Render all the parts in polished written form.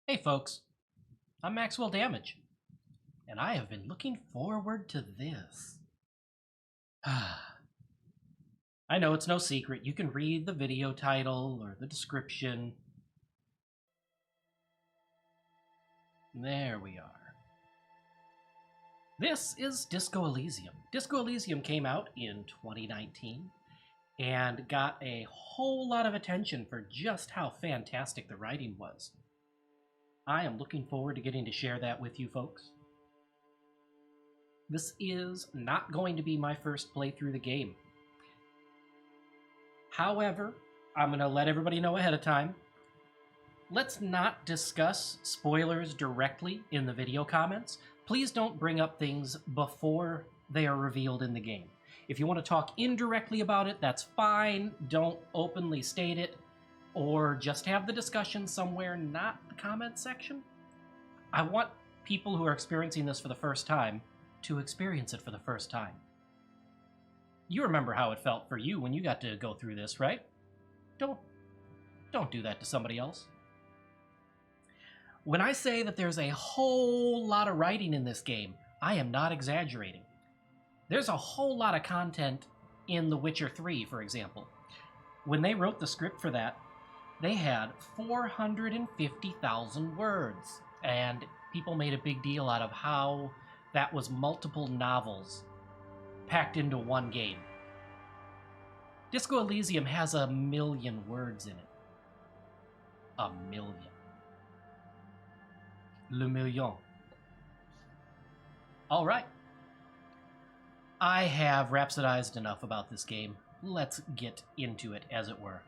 Hey folks, I'm Maxwell Damage, and I have been looking forward to this. I know it's no secret, you can read the video title or the description. There we are. This is Disco Elysium. Disco Elysium came out in 2019 and got a whole lot of attention for just how fantastic the writing was. I am looking forward to getting to share that with you folks. This is not going to be my first play through the game. However, I'm going to let everybody know ahead of time. Let's not discuss spoilers directly in the video comments. Please don't bring up things before they are revealed in the game. If you want to talk indirectly about it, that's fine. Don't openly state it, or just have the discussion somewhere, not the comment section. I want people who are experiencing this for the first time to experience it for the first time. You remember how it felt for you when you got to go through this, right? Don't do that to somebody else. When I say that there's a whole lot of writing in this game, I am not exaggerating. There's a whole lot of content in The Witcher 3, for example. When they wrote the script for that, they had 450,000 words, and people made a big deal out of how that was multiple novels packed into one game. Disco Elysium has 1 million words in it. 1 million. Le million. All right. I have rhapsodized enough about this game. Let's get into it, as it were.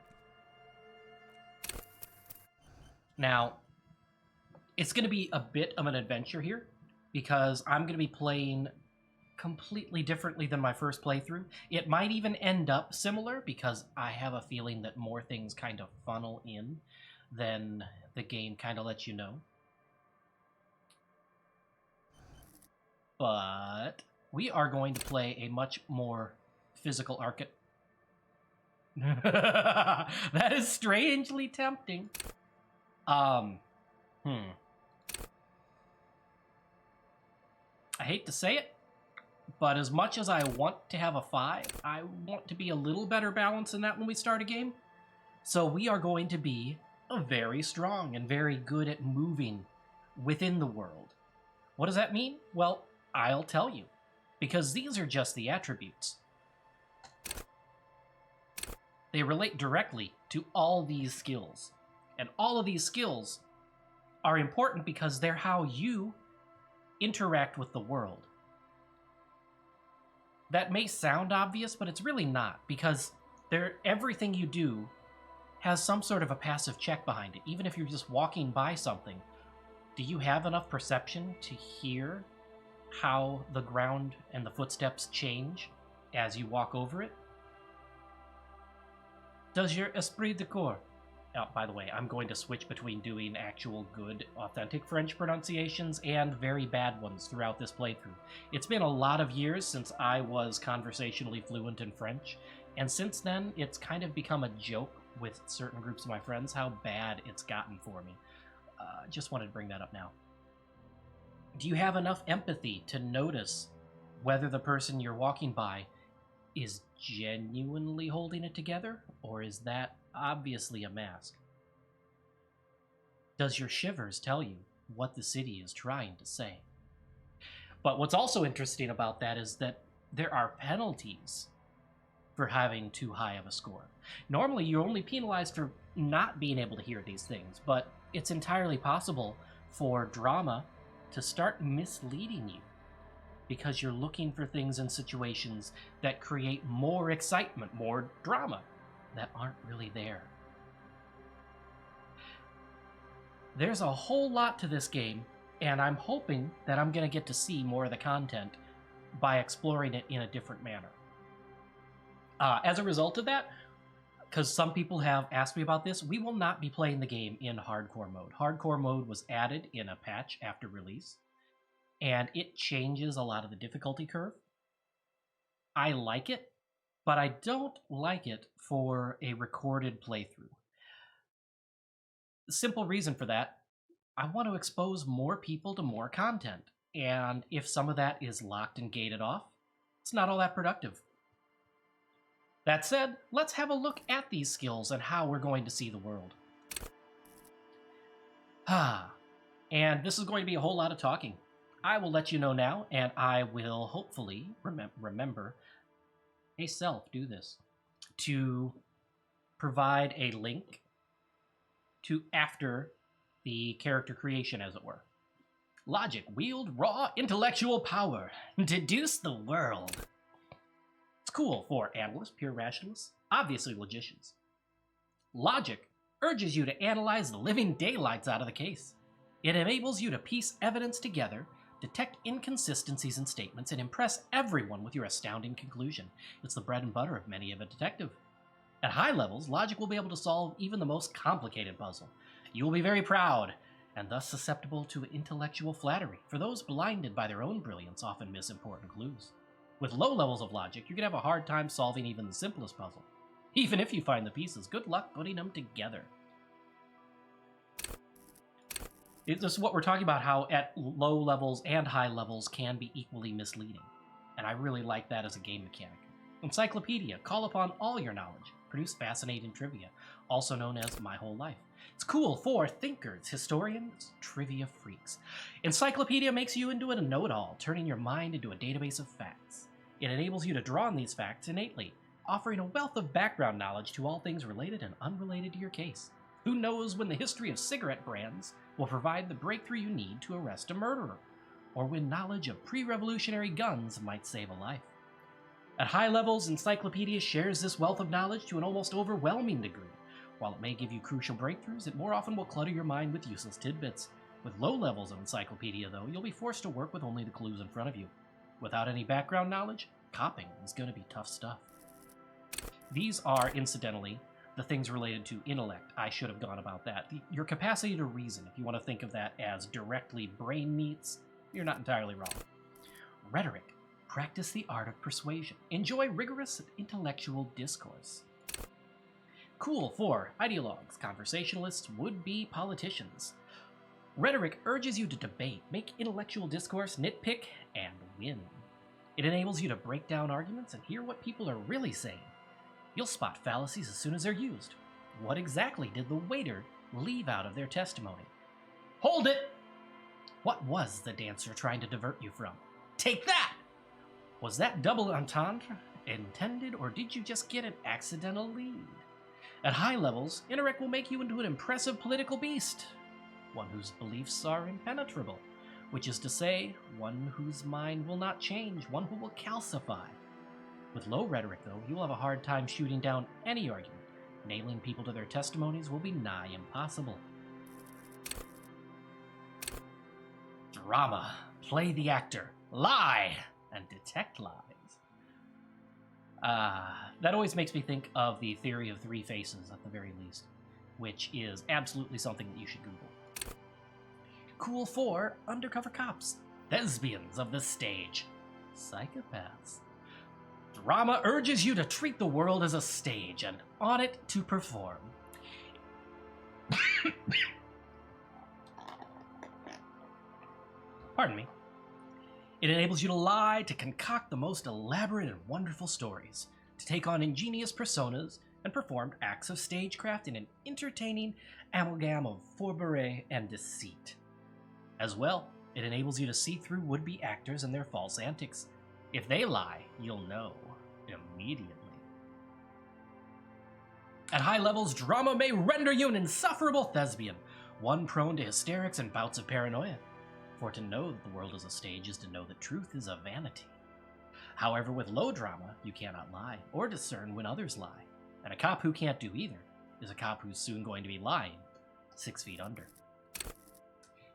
Now, it's going to be a bit of an adventure here, because I'm going to be playing completely differently than my first playthrough. It might even end up similar, because I have a feeling that more things kind of funnel in than the game kind of lets you know. But we are going to play a much more physical archetype. That is strangely tempting. I hate to say it, but as much as I want to have a 5, I want to be a little better balanced than that when we start a game. So we are going to be very strong and very good at moving within the world. What does that mean? Well, I'll tell you, because these are just the attributes. They relate directly to all these skills. And all of these skills are important because they're how you interact with the world. That may sound obvious, but it's really not, because everything you do has some sort of a passive check behind it. Even if you're just walking by something, do you have enough perception to hear how the ground and the footsteps change as you walk over it? Does your esprit de corps... Oh, by the way, I'm going to switch between doing actual good, authentic French pronunciations and very bad ones throughout this playthrough. It's been a lot of years since I was conversationally fluent in French, and since then, it's kind of become a joke with certain groups of my friends how bad it's gotten for me. Just wanted to bring that up now. Do you have enough empathy to notice whether the person you're walking by is genuinely holding it together, or is that obviously a mask? Does your shivers tell you what the city is trying to say? But what's also interesting about that is that there are penalties for having too high of a score. Normally, you're only penalized for not being able to hear these things, but it's entirely possible for drama to start misleading you because you're looking for things in situations that create more excitement, more drama, that aren't really there. There's a whole lot to this game, and I'm hoping that I'm going to get to see more of the content by exploring it in a different manner. As a result of that, because some people have asked me about this, we will not be playing the game in hardcore mode. Hardcore mode was added in a patch after release, and it changes a lot of the difficulty curve. I like it, but I don't like it for a recorded playthrough. The simple reason for that, I want to expose more people to more content. And if some of that is locked and gated off, it's not all that productive. That said, let's have a look at these skills and how we're going to see the world. And this is going to be a whole lot of talking. I will let you know now, and I will hopefully remember do this, to provide a link to after the character creation, as it were. Logic, wield raw intellectual power, deduce the world. It's cool for analysts, pure rationalists, obviously logicians. Logic urges you to analyze the living daylights out of the case. It enables you to piece evidence together, detect inconsistencies in statements, and impress everyone with your astounding conclusion. It's the bread and butter of many of a detective. At high levels, logic will be able to solve even the most complicated puzzle. You will be very proud, and thus susceptible to intellectual flattery, for those blinded by their own brilliance often miss important clues. With low levels of logic, you can have a hard time solving even the simplest puzzle. Even if you find the pieces, good luck putting them together. This is what we're talking about, how at low levels and high levels can be equally misleading. And I really like that as a game mechanic. Encyclopedia, call upon all your knowledge. Produce fascinating trivia, also known as My Whole Life. It's cool for thinkers, historians, trivia freaks. Encyclopedia makes you into a know-it-all, turning your mind into a database of facts. It enables you to draw on these facts innately, offering a wealth of background knowledge to all things related and unrelated to your case. Who knows when the history of cigarette brands will provide the breakthrough you need to arrest a murderer, or when knowledge of pre-revolutionary guns might save a life. At high levels, Encyclopedia shares this wealth of knowledge to an almost overwhelming degree. While it may give you crucial breakthroughs, it more often will clutter your mind with useless tidbits. With low levels of Encyclopedia, though, you'll be forced to work with only the clues in front of you. Without any background knowledge, copying is going to be tough stuff. These are, incidentally, the things related to intellect. I should have gone about that. Your capacity to reason, if you want to think of that as directly brain meats, you're not entirely wrong. Rhetoric. Practice the art of persuasion. Enjoy rigorous intellectual discourse. Cool for ideologues, conversationalists, would-be politicians. Rhetoric urges you to debate, make intellectual discourse, nitpick, and win. It enables you to break down arguments and hear what people are really saying. You'll spot fallacies as soon as they're used. What exactly did the waiter leave out of their testimony? Hold it! What was the dancer trying to divert you from? Take that! Was that double entendre intended, or did you just get an accidental lead? At high levels, intellect will make you into an impressive political beast, one whose beliefs are impenetrable, which is to say, one whose mind will not change, one who will calcify. With low rhetoric, though, you'll have a hard time shooting down any argument. Nailing people to their testimonies will be nigh impossible. Drama. Play the actor. Lie! And detect lies. That always makes me think of the theory of three faces, at the very least, which is absolutely something that you should Google. Cool for undercover cops. Thespians of the stage. Psychopaths. Drama urges you to treat the world as a stage and on it to perform. Pardon me. It enables you to lie, to concoct the most elaborate and wonderful stories, to take on ingenious personas, and perform acts of stagecraft in an entertaining amalgam of fourberie and deceit. As well, it enables you to see through would-be actors and their false antics. If they lie, you'll know immediately. At high levels, drama may render you an insufferable thespian, one prone to hysterics and bouts of paranoia. For to know that the world is a stage is to know that truth is a vanity. However, with low drama, you cannot lie, or discern when others lie. And a cop who can't do either is a cop who's soon going to be lying 6 feet under.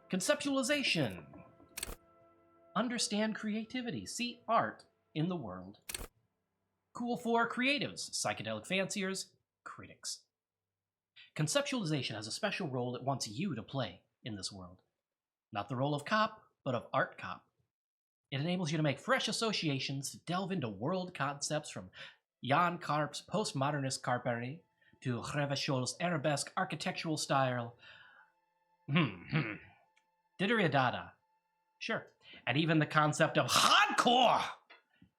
Conceptualization. Understand creativity. See art in the world. Cool for creatives, psychedelic fanciers, critics. Conceptualization has a special role it wants you to play in this world. Not the role of cop, but of art cop. It enables you to make fresh associations, to delve into world concepts from Jan Karp's postmodernist carpery to Revachol's arabesque architectural style. Didgeridoo. Sure. And even the concept of hardcore.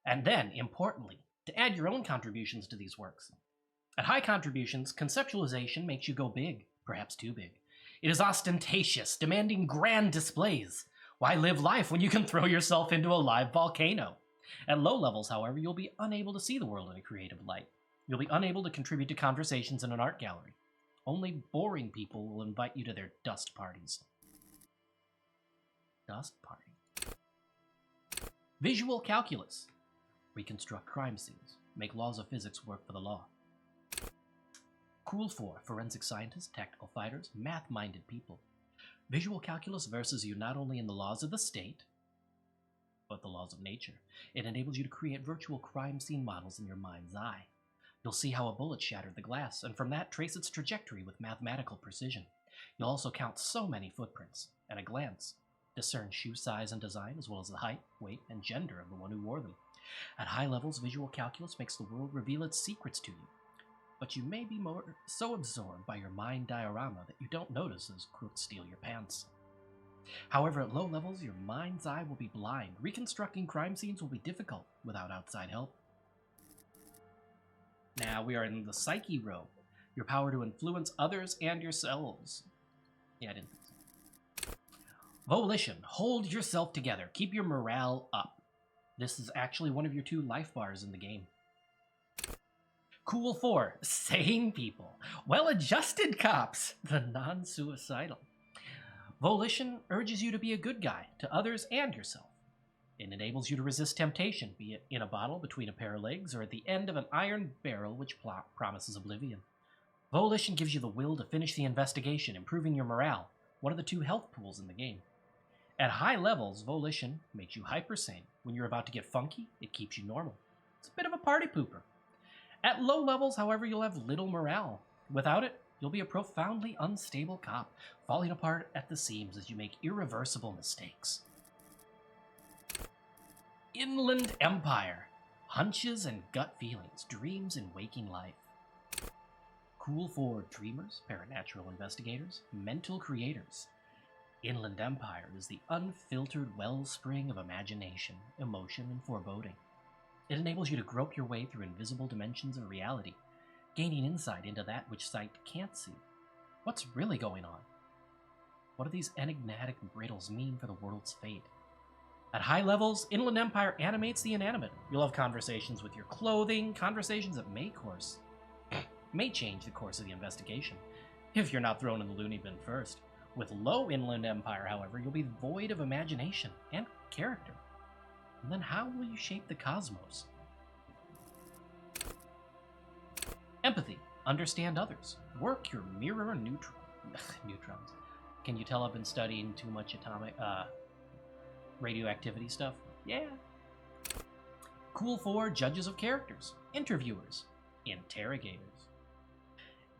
And then, importantly, to add your own contributions to these works. At high contributions, conceptualization makes you go big, perhaps too big. It is ostentatious, demanding grand displays. Why live life when you can throw yourself into a live volcano? At low levels, however, you'll be unable to see the world in a creative light. You'll be unable to contribute to conversations in an art gallery. Only boring people will invite you to their dust parties. Dust party. Visual calculus. Reconstruct crime scenes. Make laws of physics work for the law. Cool 4. Forensic scientists, tactical fighters, math-minded people. Visual calculus versus you not only in the laws of the state, but the laws of nature. It enables you to create virtual crime scene models in your mind's eye. You'll see how a bullet shattered the glass, and from that trace its trajectory with mathematical precision. You'll also count so many footprints, at a glance, discern shoe size and design, as well as the height, weight, and gender of the one who wore them. At high levels, visual calculus makes the world reveal its secrets to you. But you may be so absorbed by your mind diorama that you don't notice as crooks steal your pants. However, at low levels, your mind's eye will be blind. Reconstructing crime scenes will be difficult without outside help. Now we are in the psyche row. Your power to influence others and yourselves. Yeah, I didn't think so. Volition. Hold yourself together. Keep your morale up. This is actually one of your 2 life bars in the game. Cool 4. Sane people. Well-adjusted cops. The non-suicidal. Volition urges you to be a good guy to others and yourself. It enables you to resist temptation, be it in a bottle between a pair of legs or at the end of an iron barrel which promises oblivion. Volition gives you the will to finish the investigation, improving your morale, one of the 2 health pools in the game. At high levels, Volition makes you hyper-sane. When you're about to get funky, it keeps you normal. It's a bit of a party pooper. At low levels, however, you'll have little morale. Without it, you'll be a profoundly unstable cop, falling apart at the seams as you make irreversible mistakes. Inland Empire. Hunches and gut feelings, dreams and waking life. Cool 4. Dreamers, paranatural investigators, mental creators. Inland Empire is the unfiltered wellspring of imagination, emotion, and foreboding. It enables you to grope your way through invisible dimensions of reality, gaining insight into that which sight can't see. What's really going on? What do these enigmatic riddles mean for the world's fate? At high levels, Inland Empire animates the inanimate. You'll have conversations with your clothing, conversations that may change the course of the investigation, if you're not thrown in the loony bin first. With low Inland Empire, however, you'll be void of imagination and character. And then how will you shape the cosmos? Empathy. Understand others. Work your mirror neutrons. Can you tell I've been studying too much atomic radioactivity stuff? Yeah. Cool 4. Judges of characters. Interviewers. Interrogators.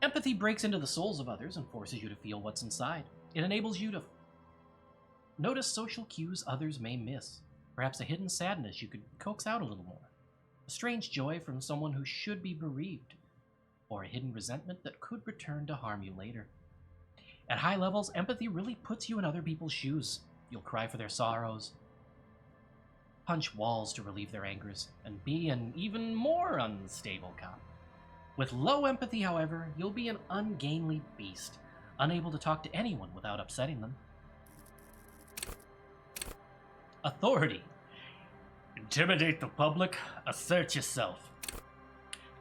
Empathy breaks into the souls of others and forces you to feel what's inside. It enables you to notice social cues others may miss. Perhaps a hidden sadness you could coax out a little more. A strange joy from someone who should be bereaved. Or a hidden resentment that could return to harm you later. At high levels, empathy really puts you in other people's shoes. You'll cry for their sorrows, punch walls to relieve their angers, and be an even more unstable cop. With low empathy, however, you'll be an ungainly beast, unable to talk to anyone without upsetting them. Authority. Intimidate the public, assert yourself.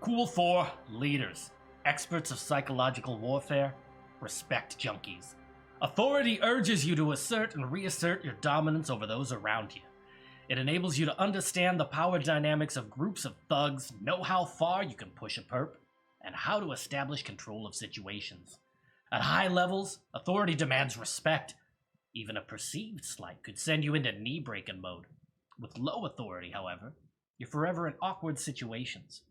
Cool 4. Leaders. Experts of psychological warfare, respect junkies. Authority urges you to assert and reassert your dominance over those around you. It enables you to understand the power dynamics of groups of thugs, know how far you can push a perp, and how to establish control of situations. At high levels, authority demands respect. Even a perceived slight could send you into knee-breaking mode. With low authority, however, you're forever in awkward situations.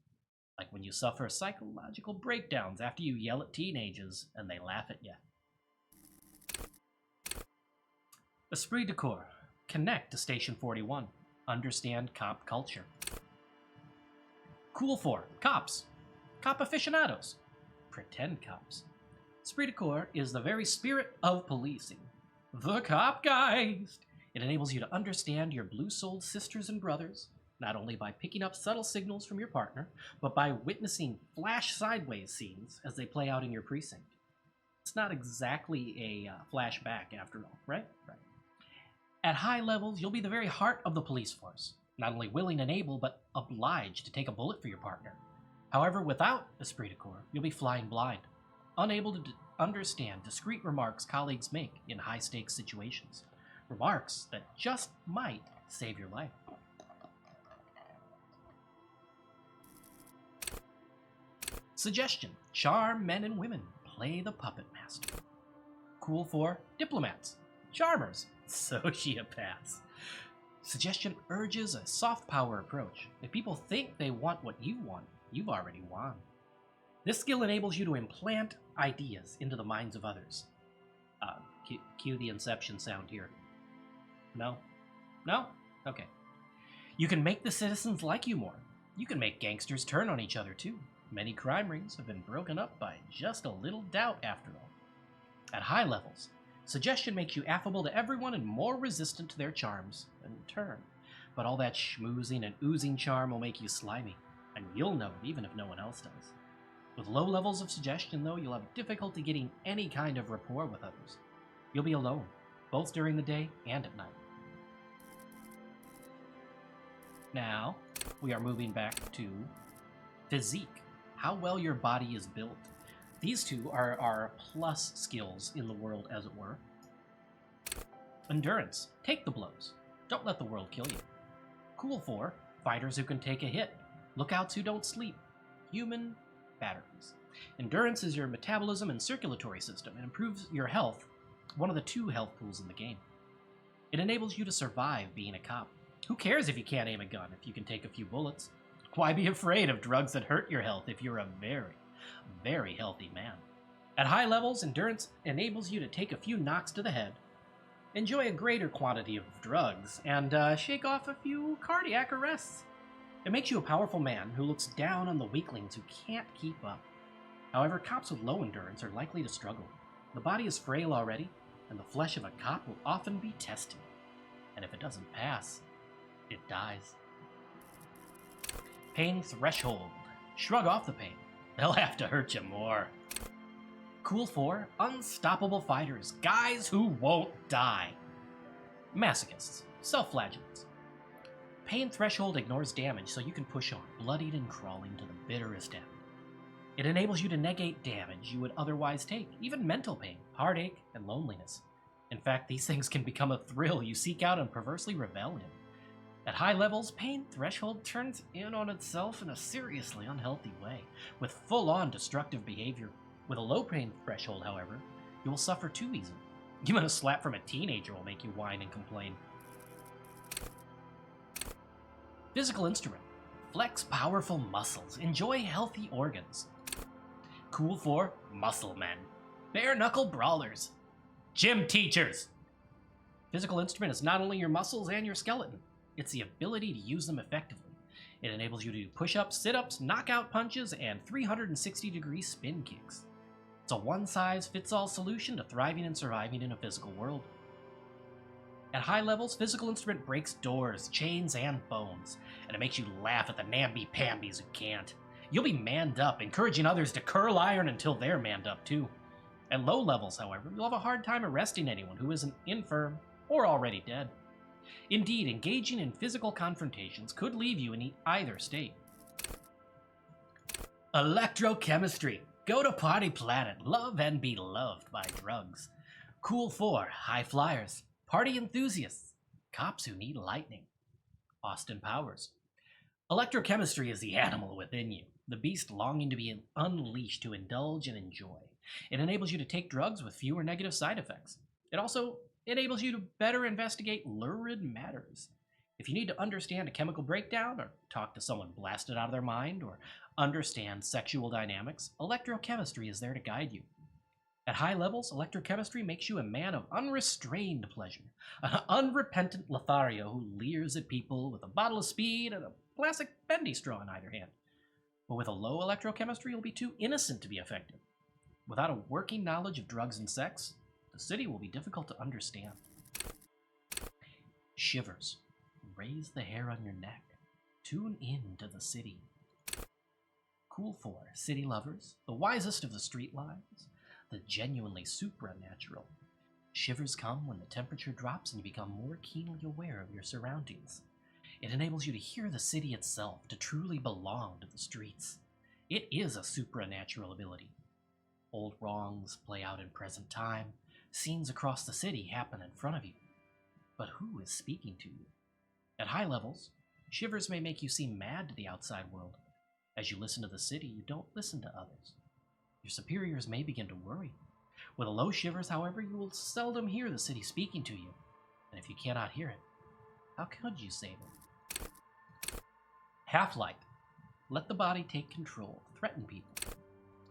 Like when you suffer psychological breakdowns after you yell at teenagers and they laugh at you. Esprit de corps. Connect to Station 41. Understand cop culture. Cool 4. Cops. Cop aficionados. Pretend cops. Esprit de corps is the very spirit of policing. The Copgeist! It enables you to understand your blue-souled sisters and brothers, not only by picking up subtle signals from your partner, but by witnessing flash sideways scenes as they play out in your precinct. It's not exactly a flashback, after all, right? Right. At high levels, you'll be the very heart of the police force, not only willing and able, but obliged to take a bullet for your partner. However, without esprit de corps, you'll be flying blind, unable to understand discreet remarks colleagues make in high-stakes situations. Remarks that just might save your life. Suggestion: charm men and women. Play the puppet master. Cool for diplomats, charmers, sociopaths. Suggestion urges a soft power approach. If people think they want what you want, you've already won. This skill enables you to implant ideas into the minds of others. Cue the Inception sound here. No? No? Okay. You can make the citizens like you more. You can make gangsters turn on each other too. Many crime rings have been broken up by just a little doubt after all. At high levels, suggestion makes you affable to everyone and more resistant to their charms in turn. But all that schmoozing and oozing charm will make you slimy, and you'll know it even if no one else does. With low levels of suggestion, though, you'll have difficulty getting any kind of rapport with others. You'll be alone, both during the day and at night. Now, we are moving back to physique, how well your body is built. These two are our plus skills in the world, as it were. Endurance, take the blows. Don't let the world kill you. Cool for fighters who can take a hit, lookouts who don't sleep, human batteries. Endurance is your metabolism and circulatory system and improves your health, one of the 2 health pools in the game. It enables you to survive being a cop. Who cares if you can't aim a gun if you can take a few bullets? Why be afraid of drugs that hurt your health if you're a very, very healthy man? At high levels, endurance enables you to take a few knocks to the head, enjoy a greater quantity of drugs, and shake off a few cardiac arrests. It makes you a powerful man who looks down on the weaklings who can't keep up. However, cops with low endurance are likely to struggle. The body is frail already, and the flesh of a cop will often be tested. And if it doesn't pass, it dies. Pain threshold. Shrug off the pain. They'll have to hurt you more. Cool for unstoppable fighters, guys who won't die. Masochists, self-flagellants. Pain threshold ignores damage so you can push on, bloodied and crawling to the bitterest end. It enables you to negate damage you would otherwise take, even mental pain, heartache, and loneliness. In fact, these things can become a thrill you seek out and perversely revel in. At high levels, pain threshold turns in on itself in a seriously unhealthy way, with full-on destructive behavior. With a low pain threshold, however, you will suffer too easily. Even a slap from a teenager will make you whine and complain. Physical instrument. Flex powerful muscles. Enjoy healthy organs. Cool for muscle men. Bare-knuckle brawlers. Gym teachers. Physical instrument is not only your muscles and your skeleton, it's the ability to use them effectively. It enables you to do push-ups, sit-ups, knockout punches, and 360-degree spin kicks. It's a one-size-fits-all solution to thriving and surviving in a physical world. At high levels, physical instrument breaks doors, chains, and bones, and it makes you laugh at the namby-pambies who can't. You'll be manned up, encouraging others to curl iron until they're manned up too. At low levels, however, you'll have a hard time arresting anyone who isn't infirm or already dead. Indeed, engaging in physical confrontations could leave you in either state. Electrochemistry. Go to Party Planet. Love and be loved by drugs. Cool for high flyers, party enthusiasts, cops who need lightning. Austin Powers. Electrochemistry is the animal within you, the beast longing to be unleashed to indulge and enjoy. It enables you to take drugs with fewer negative side effects. It also enables you to better investigate lurid matters. If you need to understand a chemical breakdown, or talk to someone blasted out of their mind, or understand sexual dynamics, electrochemistry is there to guide you. At high levels, electrochemistry makes you a man of unrestrained pleasure, an unrepentant Lothario who leers at people with a bottle of speed and a plastic bendy straw in either hand. But with a low electrochemistry, you'll be too innocent to be effective. Without a working knowledge of drugs and sex, The city will be difficult to understand. Shivers. Raise the hair on your neck. Tune in to the city. Cool 4. City lovers. The wisest of the street lives. The genuinely supernatural. Shivers come when the temperature drops and you become more keenly aware of your surroundings. It enables you to hear the city itself, to truly belong to the streets. It is a supernatural ability. Old wrongs play out in present time. Scenes across the city happen in front of you. But who is speaking to you? At high levels, shivers may make you seem mad to the outside world. As you listen to the city, you don't listen to others. Your superiors may begin to worry. With a low shivers, however, you will seldom hear the city speaking to you. And if you cannot hear it, how could you save it? Half-light. Let the body take control. Threaten people.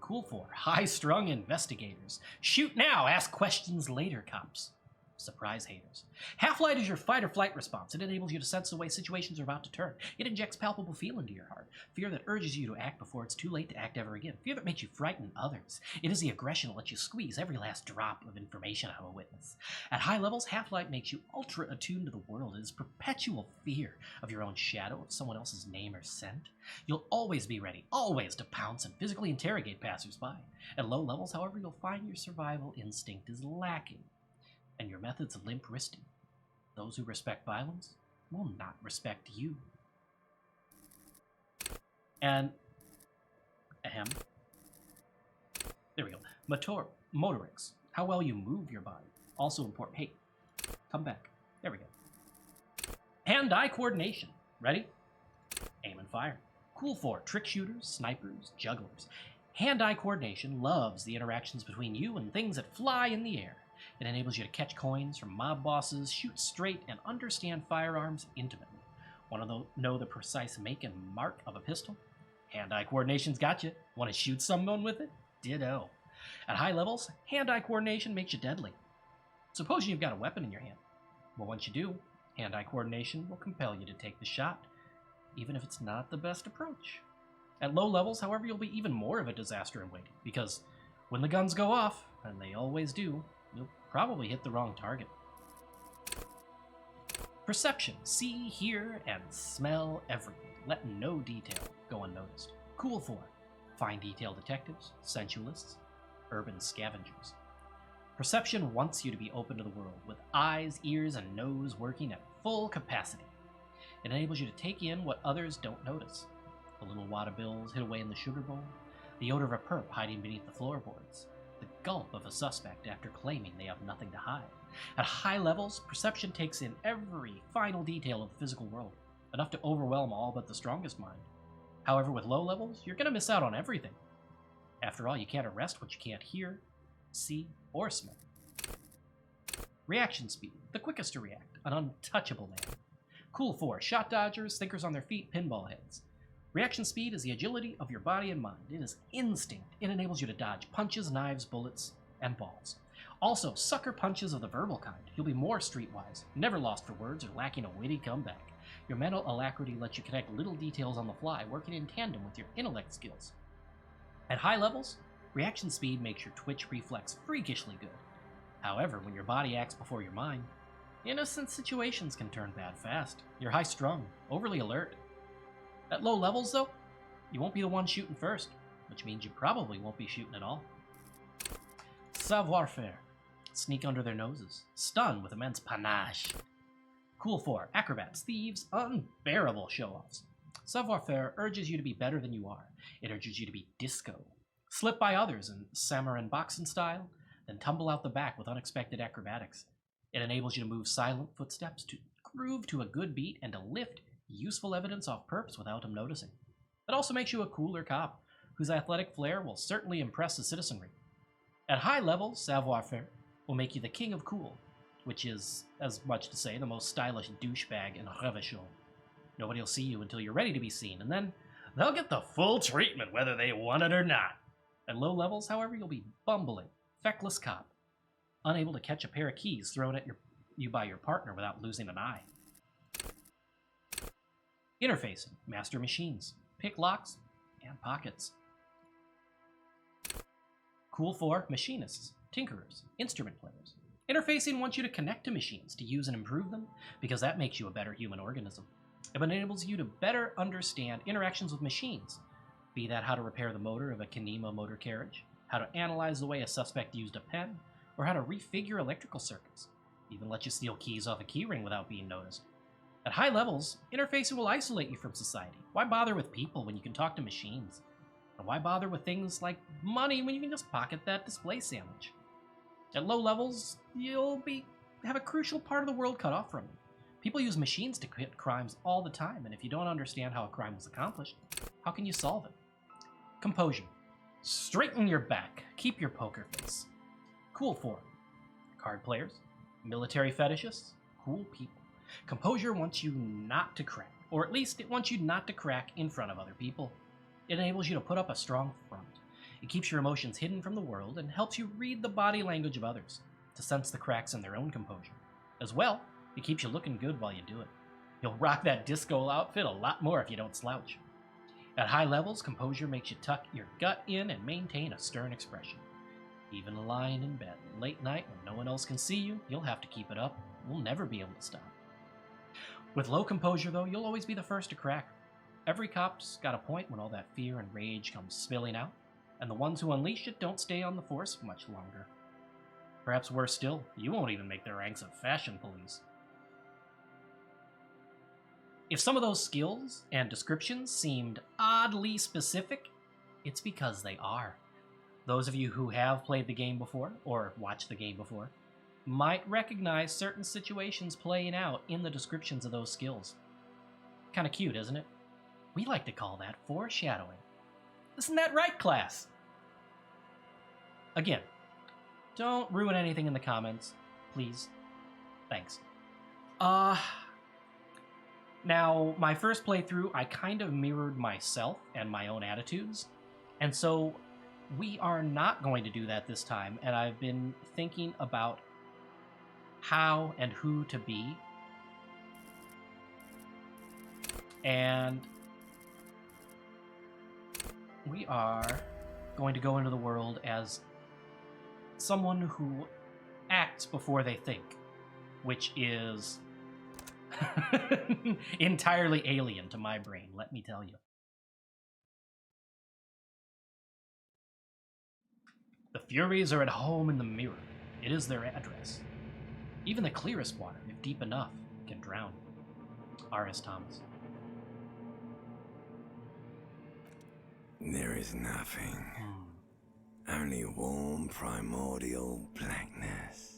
Cool 4. High-strung investigators. Shoot now, ask questions later, cops. Surprise haters. Half-light is your fight-or-flight response. It enables you to sense the way situations are about to turn. It injects palpable fear into your heart. Fear that urges you to act before it's too late to act ever again. Fear that makes you frighten others. It is the aggression that lets you squeeze every last drop of information out of a witness. At high levels, half-light makes you ultra-attuned to the world. It is perpetual fear of your own shadow, of someone else's name or scent. You'll always be ready, always to pounce and physically interrogate passersby. At low levels, however, you'll find your survival instinct is lacking, and your methods limp-wristed. Those who respect violence will not respect you. And, there we go. Motorics, how well you move your body. Also important. Hey, come back. There we go. Hand-eye coordination. Ready? Aim and fire. Cool 4. Trick shooters, snipers, jugglers. Hand-eye coordination loves the interactions between you and things that fly in the air. It enables you to catch coins from mob bosses, shoot straight, and understand firearms intimately. Want to know the precise make and mark of a pistol? Hand-eye coordination's got you. Want to shoot someone with it? Ditto. At high levels, hand-eye coordination makes you deadly. Suppose you've got a weapon in your hand. Well, once you do, hand-eye coordination will compel you to take the shot, even if it's not the best approach. At low levels, however, you'll be even more of a disaster in waiting, because when the guns go off, and they always do, you'll probably hit the wrong target. Perception. See, hear, and smell everything. Let no detail go unnoticed. Cool 4. Fine detail detectives, sensualists, urban scavengers. Perception wants you to be open to the world, with eyes, ears, and nose working at full capacity. It enables you to take in what others don't notice. The little wad of bills hid away in the sugar bowl, the odor of a perp hiding beneath the floorboards, the gulp of a suspect after claiming they have nothing to hide. At high levels, perception takes in every final detail of the physical world, enough to overwhelm all but the strongest mind. However, with low levels, you're going to miss out on everything. After all, you can't arrest what you can't hear, see, or smell. Reaction speed. The quickest to react. An untouchable man. Cool 4. Shot dodgers, thinkers on their feet, pinball heads. Reaction speed is the agility of your body and mind. It is instinct. It enables you to dodge punches, knives, bullets, and balls. Also, sucker punches of the verbal kind. You'll be more streetwise, never lost for words, or lacking a witty comeback. Your mental alacrity lets you connect little details on the fly, working in tandem with your intellect skills. At high levels, reaction speed makes your twitch reflex freakishly good. However, when your body acts before your mind, innocent situations can turn bad fast. You're high-strung, overly alert. At low levels, though, you won't be the one shooting first, which means you probably won't be shooting at all. Savoir-faire. Sneak under their noses. Stun with immense panache. Cool 4. Acrobats, thieves, unbearable show-offs. Savoir-faire urges you to be better than you are. It urges you to be disco. Slip by others in samurai boxing style, then tumble out the back with unexpected acrobatics. It enables you to move silent footsteps, to groove to a good beat, and to lift useful evidence off perps without them noticing. It also makes you a cooler cop, whose athletic flair will certainly impress the citizenry. At high levels, savoir-faire will make you the king of cool, which is, as much to say, the most stylish douchebag in Revachon. Nobody will see you until you're ready to be seen, and then they'll get the full treatment whether they want it or not. At low levels, however, you'll be bumbling, feckless cop, unable to catch a pair of keys thrown at you by your partner without losing an eye. Interfacing, master machines, pick locks, and pockets. Cool 4, machinists. tinkerers, instrument players. Interfacing wants you to connect to machines to use and improve them, because that makes you a better human organism. It enables you to better understand interactions with machines, be that how to repair the motor of a Kanema motor carriage, how to analyze the way a suspect used a pen, or how to refigure electrical circuits. Even let you steal keys off a keyring without being noticed. At high levels, interfacing will isolate you from society. Why bother with people when you can talk to machines? And why bother with things like money when you can just pocket that display sandwich? At low levels, you'll have a crucial part of the world cut off from you. People use machines to commit crimes all the time, and if you don't understand how a crime was accomplished, how can you solve it? Composure. Straighten your back. Keep your poker face. Cool form. Card players. Military fetishists. Cool people. Composure wants you not to crack, or at least it wants you not to crack in front of other people. It enables you to put up a strong front. It keeps your emotions hidden from the world and helps you read the body language of others, to sense the cracks in their own composure. As well, it keeps you looking good while you do it. You'll rock that disco outfit a lot more if you don't slouch. At high levels, composure makes you tuck your gut in and maintain a stern expression. Even lying in bed late night when no one else can see you, you'll have to keep it up. You'll never be able to stop. With low composure, though, you'll always be the first to crack. Every cop's got a point when all that fear and rage comes spilling out, and the ones who unleash it don't stay on the force much longer. Perhaps worse still, you won't even make the ranks of fashion police. If some of those skills and descriptions seemed oddly specific, it's because they are. Those of you who have played the game before, or watched the game before, might recognize certain situations playing out in the descriptions of those skills. Kinda cute, isn't it? We like to call that foreshadowing. Isn't that right, class? Again, don't ruin anything in the comments, please. Thanks. Now, my first playthrough, I kind of mirrored myself and my own attitudes, and so we are not going to do that this time, and I've been thinking about how and who to be, and we are going to go into the world as someone who acts before they think, which is entirely alien to my brain, let me tell you. The Furies are at home in the mirror. It is their address. Even the clearest water, if deep enough, can drown. R.S. Thomas. There is nothing. Only warm primordial blackness.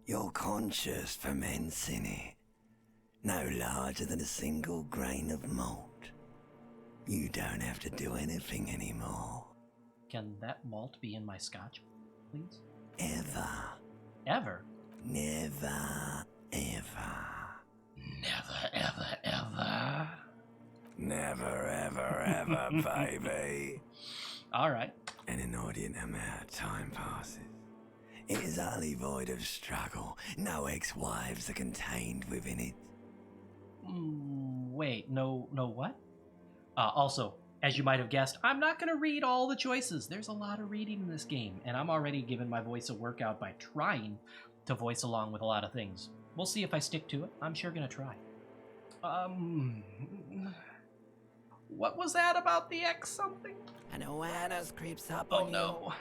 Your conscious ferments in it, no larger than a single grain of malt. You don't have to do anything anymore. Can that malt be in my scotch, please? Ever. Ever? Never, ever. Never, ever, ever. Never, ever, ever, baby. All right. An inordinate amount of time passes. It is utterly void of struggle. No ex-wives are contained within it. Wait, no what? Also, as you might have guessed, I'm not going to read all the choices. There's a lot of reading in this game, and I'm already giving my voice a workout by trying to voice along with a lot of things. We'll see if I stick to it. I'm sure going to try. What was that about the X something? An awareness creeps up Oh on no. you.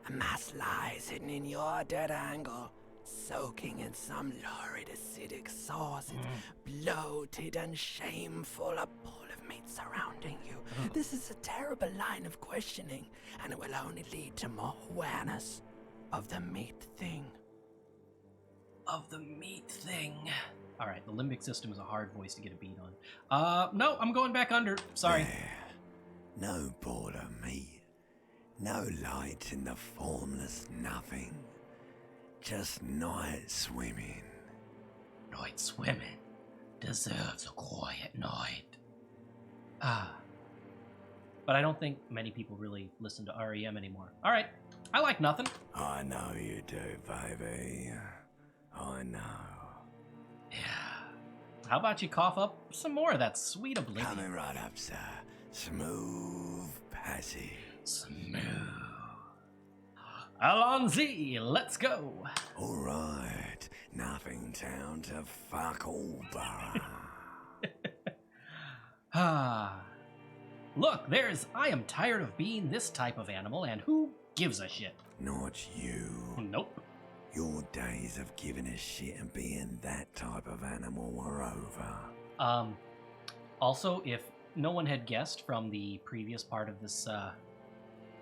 A mass lies hidden in your dead angle, soaking in some lurid acidic sauce. It's bloated and shameful, a pool of meat surrounding you. This is a terrible line of questioning, and it will only lead to more awareness of the meat thing. Of the meat thing. All right, the limbic system is a hard voice to get a beat on. No, I'm going back under. Sorry. There. No ball of meat. No light in the formless nothing. Just night swimming. Night swimming deserves a quiet night. But I don't think many people really listen to REM anymore. All right, I like nothing. I know you do, baby. I know. Yeah. How about you cough up some more of that sweet oblivion? Coming right up, sir. Smooth passage. Smooth. Alonzi, let's go. Alright, nothing town to fuck all bar. Look, I am tired of being this type of animal, and who gives a shit? Not you. Nope. Your days of giving a shit and being that type of animal are over. Also, if no one had guessed from the previous part of this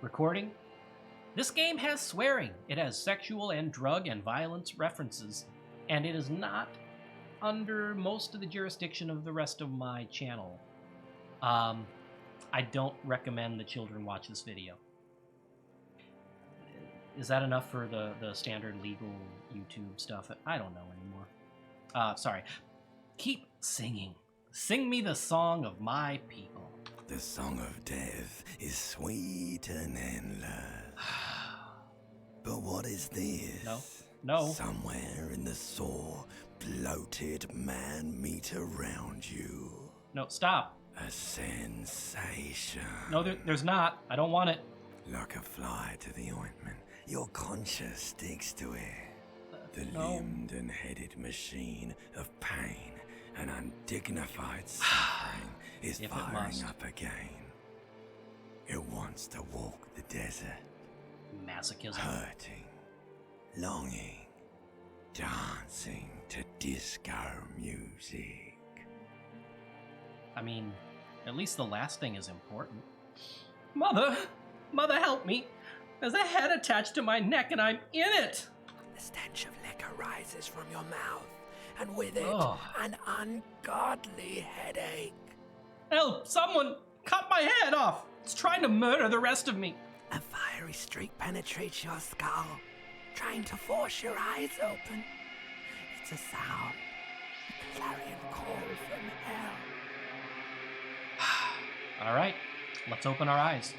recording, this game has swearing. It has sexual and drug and violence references, and it is not under most of the jurisdiction of the rest of my channel. I don't recommend the children watch this video. Is that enough for the standard legal YouTube stuff? I don't know anymore. Sorry. Keep singing. Sing me the song of my people. The song of death is sweet and endless. But what is this? No. Somewhere in the sore, bloated man meat around you. No, stop. A sensation. No, there's not. I don't want it. Like a fly to the ointment, your conscience sticks to it. The no. limbed and headed machine of pain and undignified suffering is firing up again. It wants to walk the desert. Masochism. Hurting, longing, dancing to disco music. I mean, at least the last thing is important. Mother, help me. There's a head attached to my neck and I'm in it. The stench of liquor rises from your mouth, and with it, an ungodly headache. Help, someone cut my head off. It's trying to murder the rest of me. A fiery streak penetrates your skull, trying to force your eyes open. It's a sound, a clarion call from hell. All right, let's open our eyes.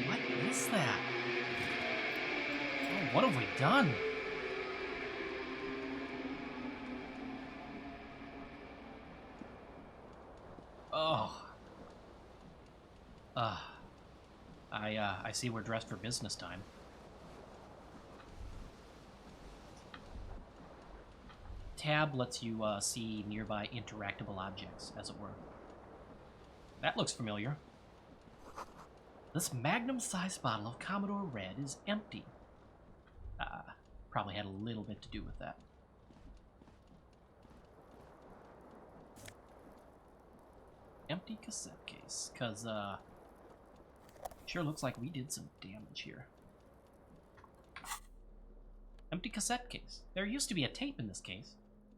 What is that? Oh, what have we done? Oh. I see we're dressed for business time. Tab lets you see nearby interactable objects, as it were. That looks familiar. This magnum-sized bottle of Commodore Red is empty. Probably had a little bit to do with that. Empty cassette case, because, sure looks like we did some damage here. Empty cassette case. There used to be a tape in this case,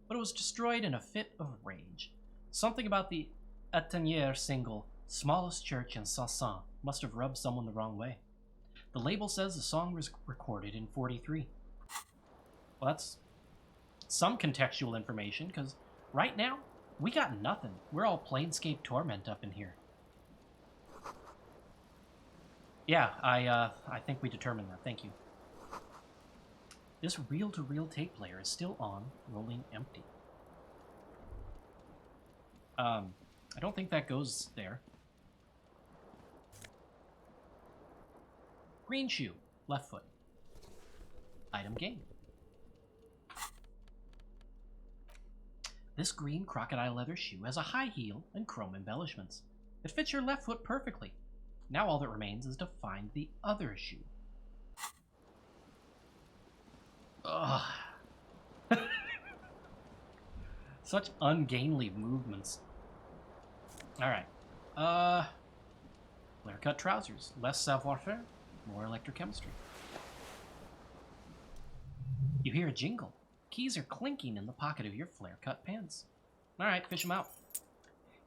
but it was destroyed in a fit of rage. Something about the Atenier single, Smallest Church in Sanson, must have rubbed someone the wrong way. The label says the song was recorded in '43. Well, that's some contextual information, because right now, we got nothing. We're all Planescape Torment up in here. Yeah, I think we determined that. Thank you. This reel-to-reel tape player is still on, rolling empty. I don't think that goes there. Green shoe, left foot. Item gained. This green crocodile leather shoe has a high heel and chrome embellishments. It fits your left foot perfectly. Now all that remains is to find the other shoe. Ugh. Such ungainly movements. Alright. Flare-cut trousers. Less savoir-faire, more electrochemistry. You hear a jingle. Keys are clinking in the pocket of your flare-cut pants. Alright, fish them out.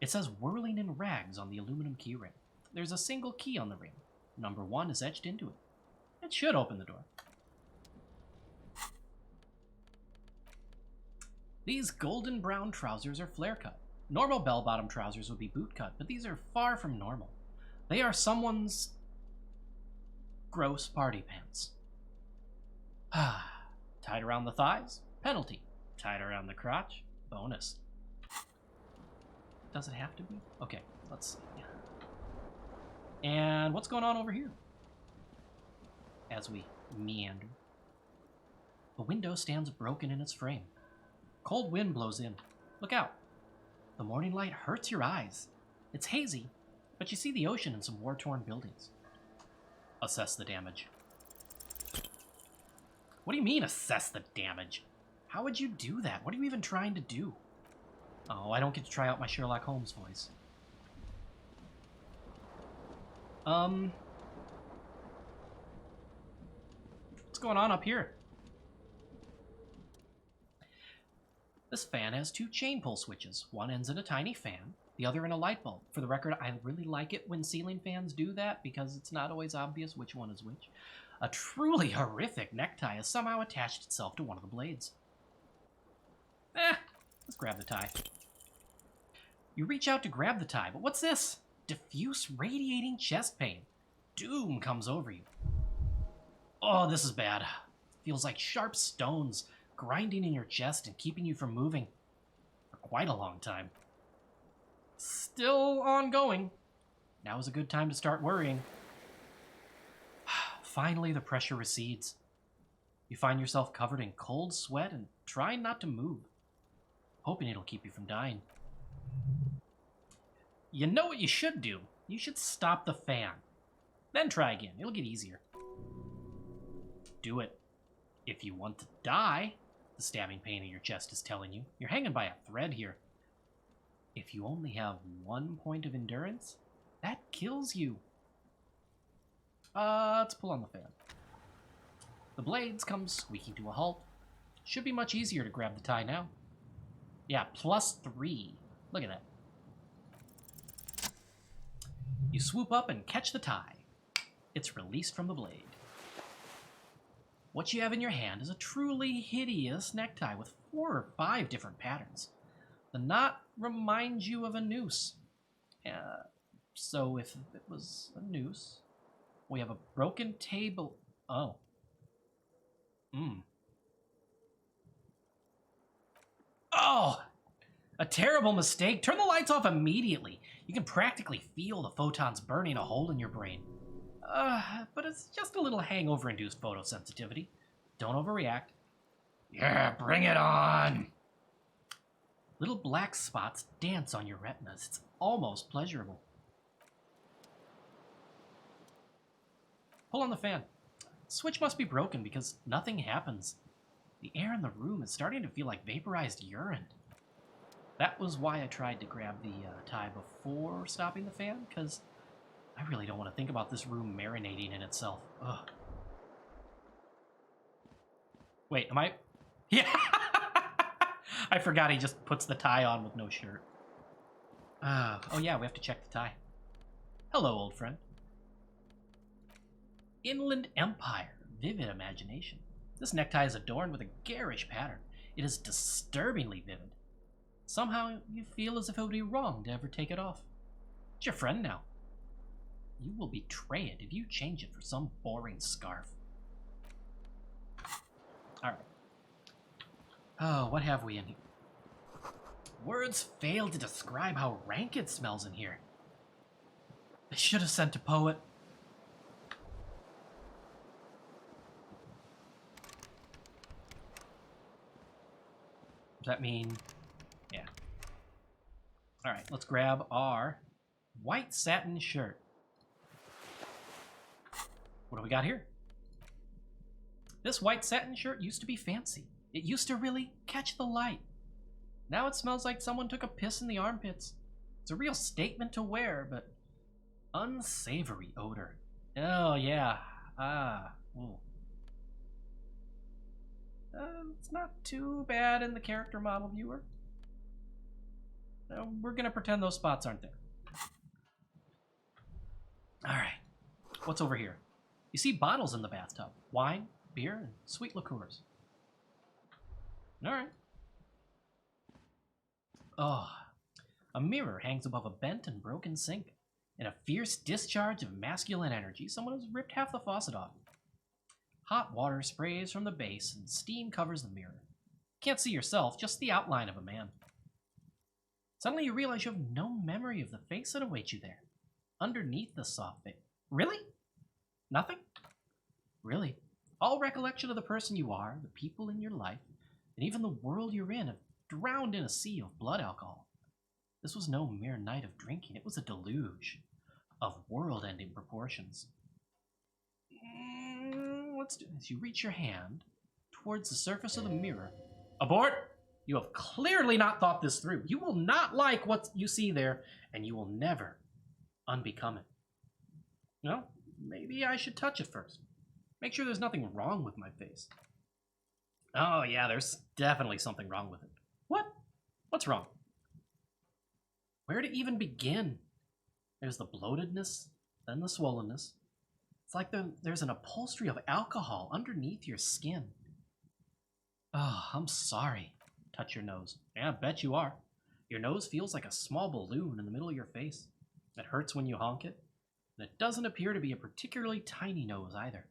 It says whirling in rags on the aluminum key ring. There's a single key on the ring. Number 1 is etched into it. It should open the door. These golden brown trousers are flare-cut. Normal bell-bottom trousers would be boot-cut, but these are far from normal. They are someone's gross party pants. Tied around the thighs, penalty. Tied around the crotch, bonus. Does it have to be? Okay, let's see. And what's going on over here? As we meander. The window stands broken in its frame. Cold wind blows in. Look out. The morning light hurts your eyes. It's hazy, but you see the ocean and some war-torn buildings. Assess the damage. What do you mean, assess the damage? How would you do that? What are you even trying to do? Oh, I don't get to try out my Sherlock Holmes voice. What's going on up here? This fan has two chain pull switches. One ends in a tiny fan, the other in a light bulb. For the record, I really like it when ceiling fans do that because it's not always obvious which one is which. A truly horrific necktie has somehow attached itself to one of the blades. Let's grab the tie. You reach out to grab the tie, but what's this? Diffuse radiating chest pain. Doom comes over you. Oh, this is bad. Feels like sharp stones grinding in your chest and keeping you from moving for quite a long time. Still ongoing. Now is a good time to start worrying. Finally, the pressure recedes. You find yourself covered in cold sweat and trying not to move, hoping it'll keep you from dying. You know what you should do? You should stop the fan. Then try again. It'll get easier. Do it. If you want to die, the stabbing pain in your chest is telling you. You're hanging by a thread here. If you only have 1 point of endurance, that kills you. Let's pull on the fan. The blades come squeaking to a halt. Should be much easier to grab the tie now. Yeah, +3. Look at that. You swoop up and catch the tie. It's released from the blade. What you have in your hand is a truly hideous necktie with 4 or 5 different patterns. The knot reminds you of a noose. So if it was a noose, we have a broken table. Oh. Oh! A terrible mistake. Turn the lights off immediately. You can practically feel the photons burning a hole in your brain. But it's just a little hangover-induced photosensitivity. Don't overreact. Yeah, bring it on! Little black spots dance on your retinas. It's almost pleasurable. Pull on the fan. The switch must be broken because nothing happens. The air in the room is starting to feel like vaporized urine. That was why I tried to grab the tie before stopping the fan, because I really don't want to think about this room marinating in itself. Ugh. Wait, am I... Yeah! I forgot he just puts the tie on with no shirt. Oh yeah, we have to check the tie. Hello, old friend. Inland Empire. Vivid imagination. This necktie is adorned with a garish pattern. It is disturbingly vivid. Somehow, you feel as if it would be wrong to ever take it off. It's your friend now. You will betray it if you change it for some boring scarf. Alright. Oh, what have we in here? Words fail to describe how rank it smells in here. They should have sent a poet. Does that mean... Yeah. Alright, let's grab our white satin shirt. What do we got here? This white satin shirt used to be fancy. It used to really catch the light. Now it smells like someone took a piss in the armpits. It's a real statement to wear, but unsavory odor. Oh, yeah. Ooh. It's not too bad in the character model viewer. We're gonna pretend those spots aren't there. Alright. What's over here? You see bottles in the bathtub. Wine, beer, and sweet liqueurs. Alright. Oh. A mirror hangs above a bent and broken sink. In a fierce discharge of masculine energy, someone has ripped half the faucet off. Hot water sprays from the base and steam covers the mirror. Can't see yourself, just the outline of a man. Suddenly you realize you have no memory of the face that awaits you there. underneath the soft veil. Really? Nothing? Really? All recollection of the person you are, the people in your life, and even the world you're in have drowned in a sea of blood alcohol. This was no mere night of drinking. It was a deluge of world-ending proportions. Let's do this. You reach your hand towards the surface of the mirror. Abort! You have clearly not thought this through. You will not like what you see there, and you will never unbecome it. No, maybe I should touch it first. Make sure there's nothing wrong with my face. Oh yeah, there's definitely something wrong with it. What? What's wrong? Where to even begin? There's the bloatedness, then the swollenness. It's like there's an upholstery of alcohol underneath your skin. Oh, I'm sorry. Touch your nose. Yeah, I bet you are. Your nose feels like a small balloon in the middle of your face. It hurts when you honk it. And it doesn't appear to be a particularly tiny nose either.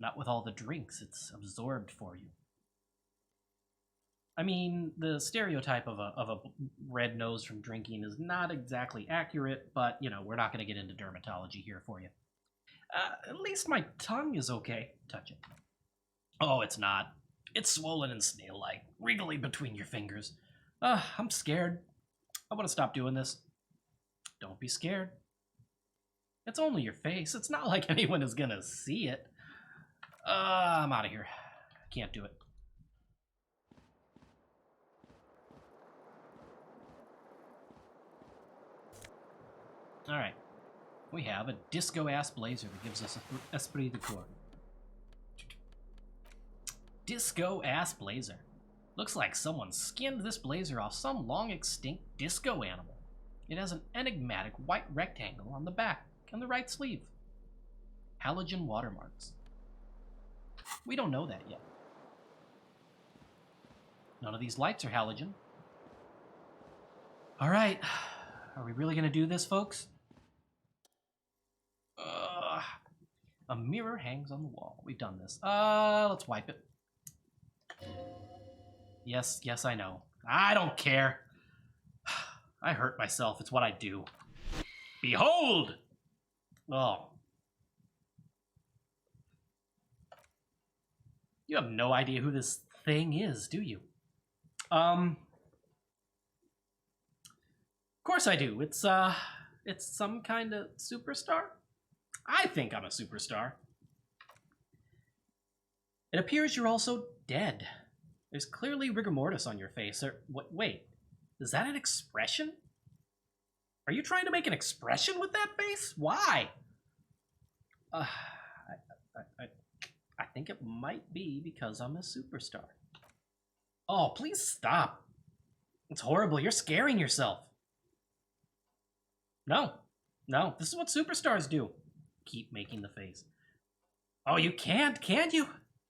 Not with all the drinks it's absorbed for you. I mean, the stereotype of a red nose from drinking is not exactly accurate, but, you know, we're not going to get into dermatology here for you. At least my tongue is okay. Touch it. Oh, it's not. It's swollen and snail-like, wriggling between your fingers. I'm scared. I want to stop doing this. Don't be scared. It's only your face. It's not like anyone is going to see it. I'm out of here. I can't do it. Alright. We have a disco-ass blazer that gives us esprit de corps. Disco-ass blazer. Looks like someone skinned this blazer off some long-extinct disco animal. It has an enigmatic white rectangle on the back and the right sleeve. Halogen watermarks. We don't know that yet. None of these lights are halogen. Alright. Are we really going to do this, folks? A mirror hangs on the wall. We've done this. Let's wipe it. Yes, I know. I don't care. I hurt myself. It's what I do. Behold! Oh. You have no idea who this thing is, do you? Of course I do. It's some kind of superstar. I think I'm a superstar. It appears you're also dead. There's clearly rigor mortis on your face. Wait, is that an expression? Are you trying to make an expression with that face? Why? I think it might be because I'm a superstar. Oh, please stop. It's horrible. You're scaring yourself. No, this is what superstars do. Keep making the face. Oh, you can't you?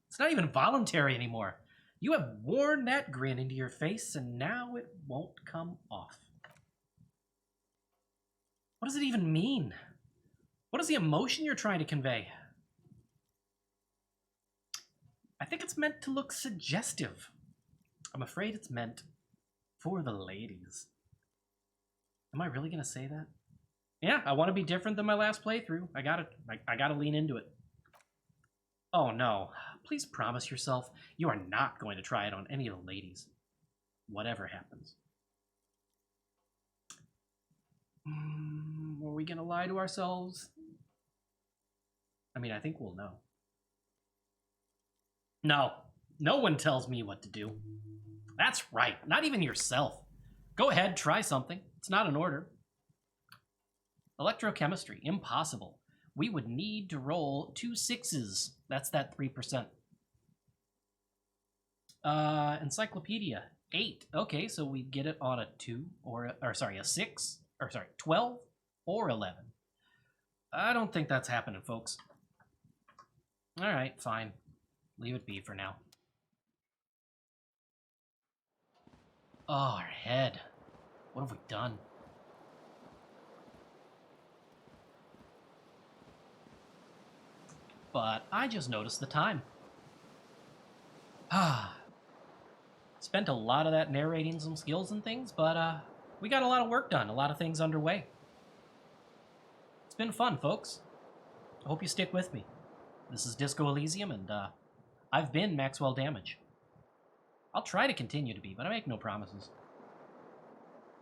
It's not even voluntary anymore. You have worn that grin into your face, and now it won't come off. What does it even mean? What is the emotion you're trying to convey? I think it's meant to look suggestive. I'm afraid it's meant for the ladies. Am I really gonna say that? Yeah, I want to be different than my last playthrough. I gotta lean into it. Oh no, please promise yourself you are not going to try it on any of the ladies. Whatever happens. Are we gonna lie to ourselves? I mean, I think we'll know. No one tells me what to do. That's right, not even yourself. Go ahead, try something. It's not an order. Electrochemistry, impossible. We would need to roll 2 6s. That's that 3%. Encyclopedia, 8. Okay, so we get it on a 2 a 6, 12 or 11. I don't think that's happening, folks. All right, fine. Leave it be for now. Oh, our head. What have we done? But I just noticed the time. Spent a lot of that narrating some skills and things, but we got a lot of work done, a lot of things underway. It's been fun, folks. I hope you stick with me. This is Disco Elysium, and I've been Maxwell Damage. I'll try to continue to be, but I make no promises.